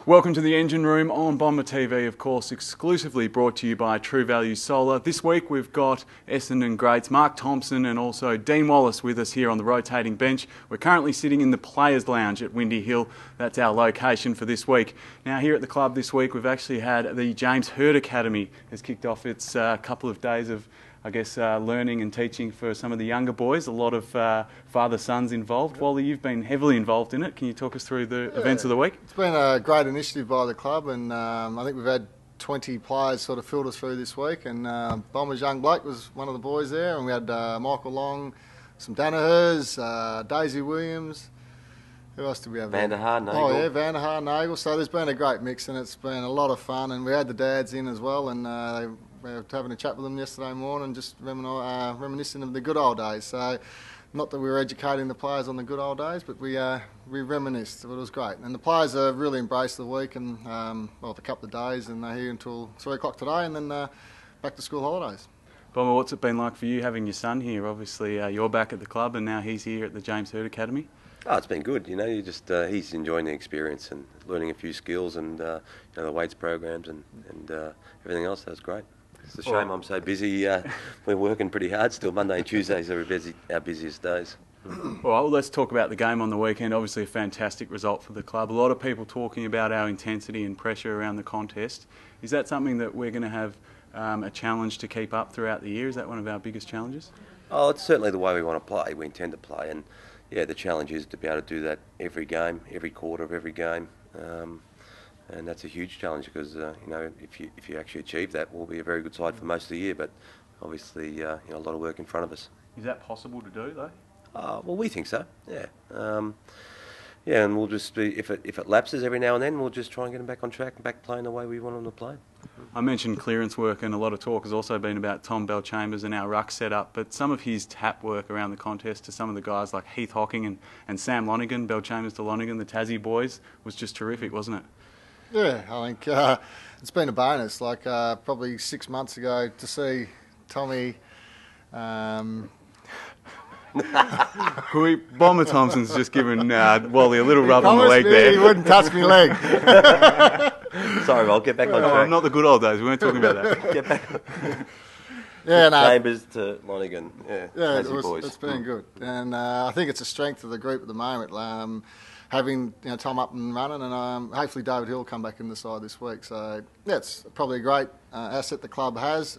Welcome to the Engine Room on Bomber TV, of course, exclusively brought to you by True Value Solar. This week we've got Essendon greats Mark Thompson and also Dean Wallis with us here on the rotating bench. We're currently sitting in the Players Lounge at Windy Hill. That's our location for this week. Now here at the club this week we've actually had the James Hird Academy has kicked off its couple of days of learning and teaching for some of the younger boys. A lot of father-sons involved. Wally, you've been heavily involved in it. Can you talk us through the events of the week? It's been a great initiative by the club, and I think we've had 20 players sort of filter through this week, and Bomber's young bloke was one of the boys there, and we had Michael Long, some Danahers, Daisy Williams. Who else did we have? Van der Haar, Nagel. Oh yeah, Van der Haar, Nagel. So there's been a great mix, and it's been a lot of fun, and we had the dads in as well, and we were having a chat with them yesterday morning, just reminiscing of the good old days. So, not that we were educating the players on the good old days, but we reminisced. It was great, and the players have really embraced the week and the couple of days, and they're here until 3 o'clock today, and then back to school holidays. Bomber, what's it been like for you having your son here? Obviously, you're back at the club, and now he's here at the James Hird Academy. Oh, it's been good. You know, he's enjoying the experience and learning a few skills and the weights programs and everything else. That's great. It's a shame I'm so busy. We're working pretty hard still. Monday and Tuesdays are our busiest days. Well, let's talk about the game on the weekend. Obviously a fantastic result for the club. A lot of people talking about our intensity and pressure around the contest. Is that something that we're going to have a challenge to keep up throughout the year? Is that one of our biggest challenges? Oh, it's certainly the way we want to play. We intend to play, and yeah, the challenge is to be able to do that every game, every quarter of every game. And that's a huge challenge because if you actually achieve that, we'll be a very good side for most of the year. But obviously, a lot of work in front of us. Is that possible to do though? Well, we think so. Yeah. And we'll just be if it lapses every now and then, we'll just try and get them back on track and back playing the way we want them to play. I mentioned clearance work, and a lot of talk has also been about Tom Bell-Chambers and our ruck setup, but some of his tap work around the contest to some of the guys like Heath Hocking and Sam Lonergan, Bell-Chambers to Lonergan, the Tassie boys, was just terrific, wasn't it? Yeah, I think it's been a bonus. Like probably 6 months ago, to see Tommy. Bomber Thompson's just given Wally a little rub on the leg there. He wouldn't touch my leg. Sorry, I'll get back on track. Not the good old days. We weren't talking about that. Get back. Yeah, no. Chambers to Lonergan. Yeah, it's been good, and I think it's a strength of the group at the moment. Having Tom up and running, and hopefully David Hill will come back in the side this week. So yeah, it's probably a great asset the club has,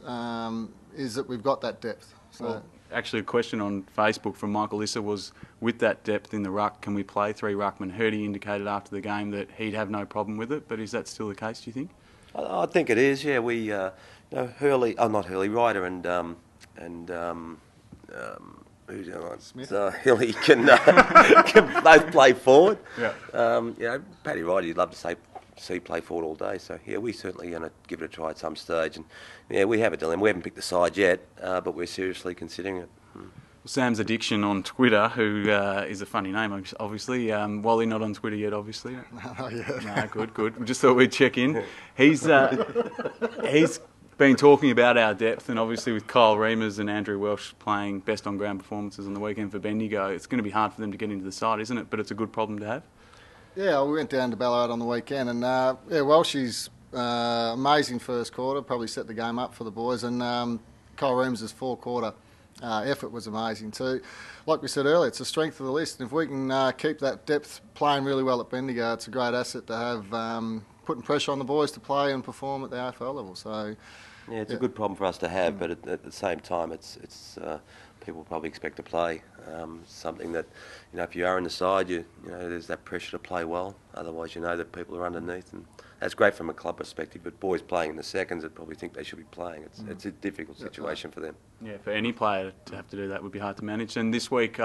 is that we've got that depth. So. Well, actually, a question on Facebook from Michael Issa was, with that depth in the ruck, can we play 3 ruckmen? Hirdy indicated after the game that he'd have no problem with it, but is that still the case, do you think? I think it is, yeah. We, Ryder and who's the other one? Smith. Hilly can both play forward. Yeah. Paddy Ryder, you'd love to see play forward all day. So yeah, we're certainly going to give it a try at some stage. And yeah, we have a dilemma. We haven't picked the side yet, but we're seriously considering it. Sam's Addiction on Twitter, who is a funny name, obviously. Wally not on Twitter yet, obviously. Oh yeah. No, good. We just thought we'd check in. He's been talking about our depth, and obviously with Kyle Reimers and Andrew Welsh playing best on ground performances on the weekend for Bendigo, it's going to be hard for them to get into the side, isn't it? But it's a good problem to have. Yeah, we went down to Ballarat on the weekend, and Welsh's amazing first quarter, probably set the game up for the boys, and Kyle Reimers' 4-quarter effort was amazing too. Like we said earlier, it's the strength of the list, and if we can keep that depth playing really well at Bendigo, it's a great asset to have, putting pressure on the boys to play and perform at the AFL level. So yeah, it's a good problem for us to have, but at the same time, it's people probably expect to play something that, if you are in the side, there's that pressure to play well. Otherwise, that people are underneath, and that's great from a club perspective. But boys playing in the seconds, that probably think they should be playing. It's a difficult situation for them. Yeah, for any player to have to do that would be hard to manage. And this week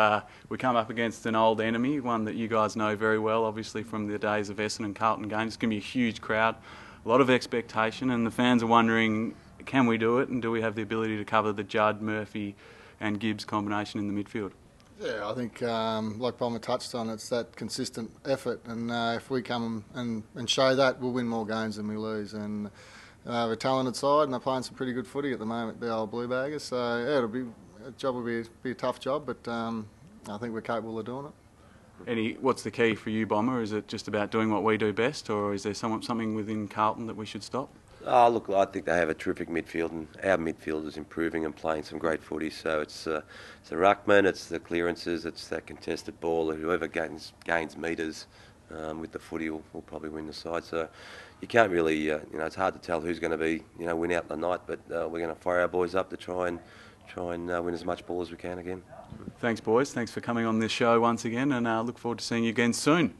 we come up against an old enemy, one that you guys know very well, obviously from the days of Essendon and Carlton games. It's going to be a huge crowd, a lot of expectation, and the fans are wondering, can we do it, and do we have the ability to cover the Judd, Murphy and Gibbs combination in the midfield? Yeah, I think, like Palmer touched on, it's that consistent effort, and if we come and show that, we'll win more games than we lose. And we're a talented side, and they're playing some pretty good footy at the moment, the old Blue Baggers. So yeah, the job will be a tough job, but I think we're capable of doing it. What's the key for you, Bomber? Is it just about doing what we do best, or is there something within Carlton that we should stop? Oh, look, I think they have a terrific midfield, and our midfield is improving and playing some great footy. So it's the ruckman, it's the clearances, it's that contested ball. Whoever gains meters with the footy will probably win the side. So you can't really, it's hard to tell who's going to be, win out the night. But we're going to fire our boys up to try and win as much ball as we can again. Thanks, boys. Thanks for coming on this show once again, and look forward to seeing you again soon.